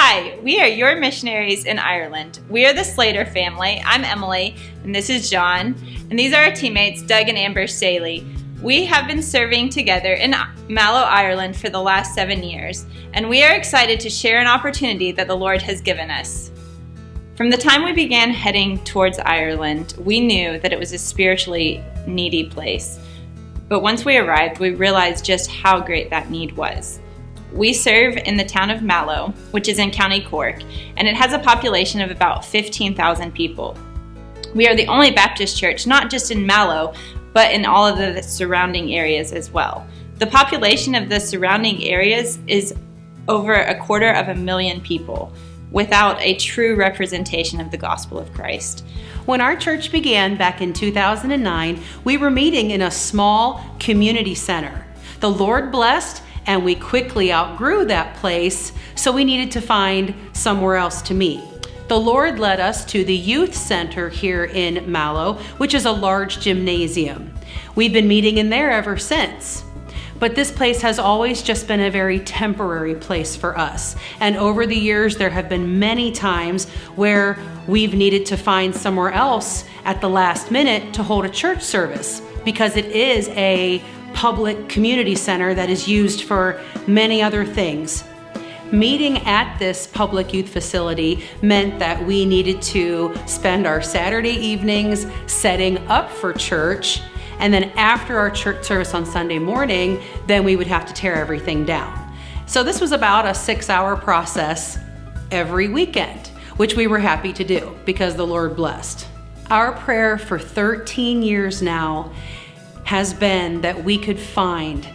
Hi, we are your missionaries in Ireland. We are the Slater family. I'm Emily, and this is John. And these are our teammates, Doug and Amber Staley. We have been serving together in Mallow, Ireland for the last 7 years, and we are excited to share an opportunity that the Lord has given us. From the time we began heading towards Ireland, we knew that it was a spiritually needy place. But once we arrived, we realized just how great that need was. We serve in the town of Mallow, which is in County Cork, and it has a population of about 15,000 people. We are the only Baptist church, not just in Mallow, but in all of the surrounding areas as well. The population of the surrounding areas is over 250,000 people, without a true representation of the gospel of Christ. When our church began back in 2009, we were meeting in a small community center. The Lord blessed, and we quickly outgrew that place, so we needed to find somewhere else to meet. The Lord led us to the youth center here in Mallow, which is a large gymnasium. We've been meeting in there ever since. But this place has always just been a very temporary place for us. And over the years, there have been many times where we've needed to find somewhere else at the last minute to hold a church service, because it is a public community center that is used for many other things. Meeting at this public youth facility meant that we needed to spend our Saturday evenings setting up for church, and then after our church service on Sunday morning, then we would have to tear everything down. So this was about a 6-hour process every weekend, which we were happy to do because the Lord blessed. Our prayer for 13 years now has been that we could find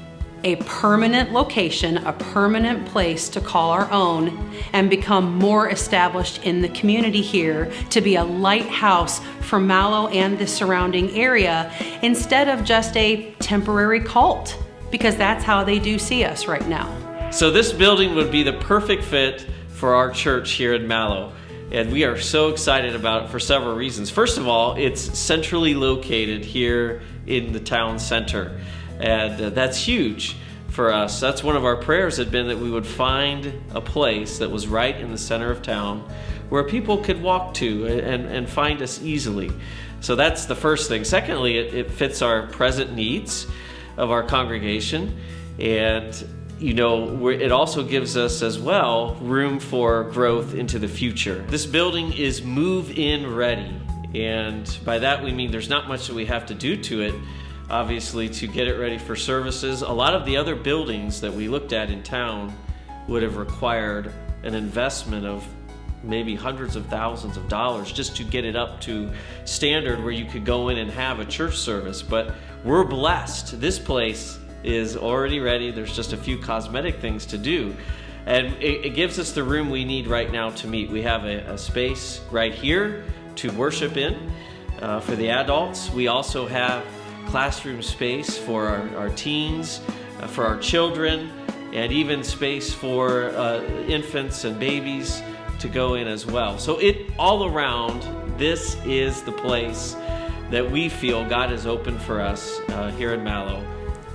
a permanent location, a permanent place to call our own, and become more established in the community here to be a lighthouse for Mallow and the surrounding area, instead of just a temporary cult, because that's how they do see us right now. So this building would be the perfect fit for our church here in Mallow. And we are so excited about it for several reasons. First of all, it's centrally located here in the town center. And that's huge for us. That's one of our prayers had been that we would find a place that was right in the center of town where people could walk to and find us easily. So that's the first thing. Secondly, it fits our present needs of our congregation. And it also gives us as well room for growth into the future. This building is move-in ready, and by that we mean there's not much that we have to do to it, obviously, to get it ready for services. A lot of the other buildings that we looked at in town would have required an investment of maybe hundreds of thousands of dollars just to get it up to standard where you could go in and have a church service. But we're blessed. This place is already ready. There's just a few cosmetic things to do. And it gives us the room we need right now to meet. We have a space right here to worship in for the adults. We also have classroom space for our teens, for our children, and even space for infants and babies to go in as well. So all around, this is the place that we feel God has opened for us here in Mallow.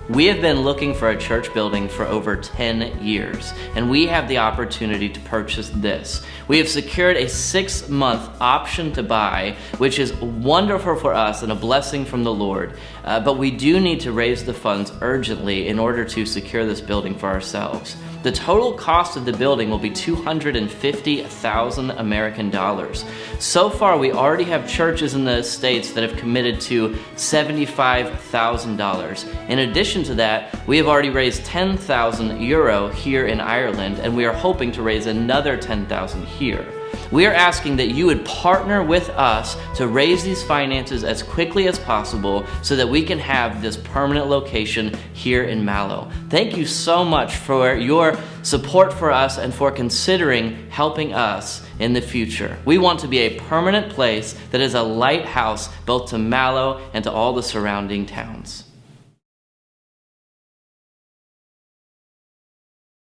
We have been looking for a church building for over 10 years, and we have the opportunity to purchase this. We have secured a 6-month option to buy, which is wonderful for us and a blessing from the Lord. But we do need to raise the funds urgently in order to secure this building for ourselves. The total cost of the building will be $250,000 American dollars. So far, we already have churches in the States that have committed to $75,000. In addition to that, we have already raised 10,000 euro here in Ireland, and we are hoping to raise another 10,000 here. We are asking that you would partner with us to raise these finances as quickly as possible so that we can have this permanent location here in Mallow. Thank you so much for your support for us and for considering helping us in the future. We want to be a permanent place that is a lighthouse both to Mallow and to all the surrounding towns.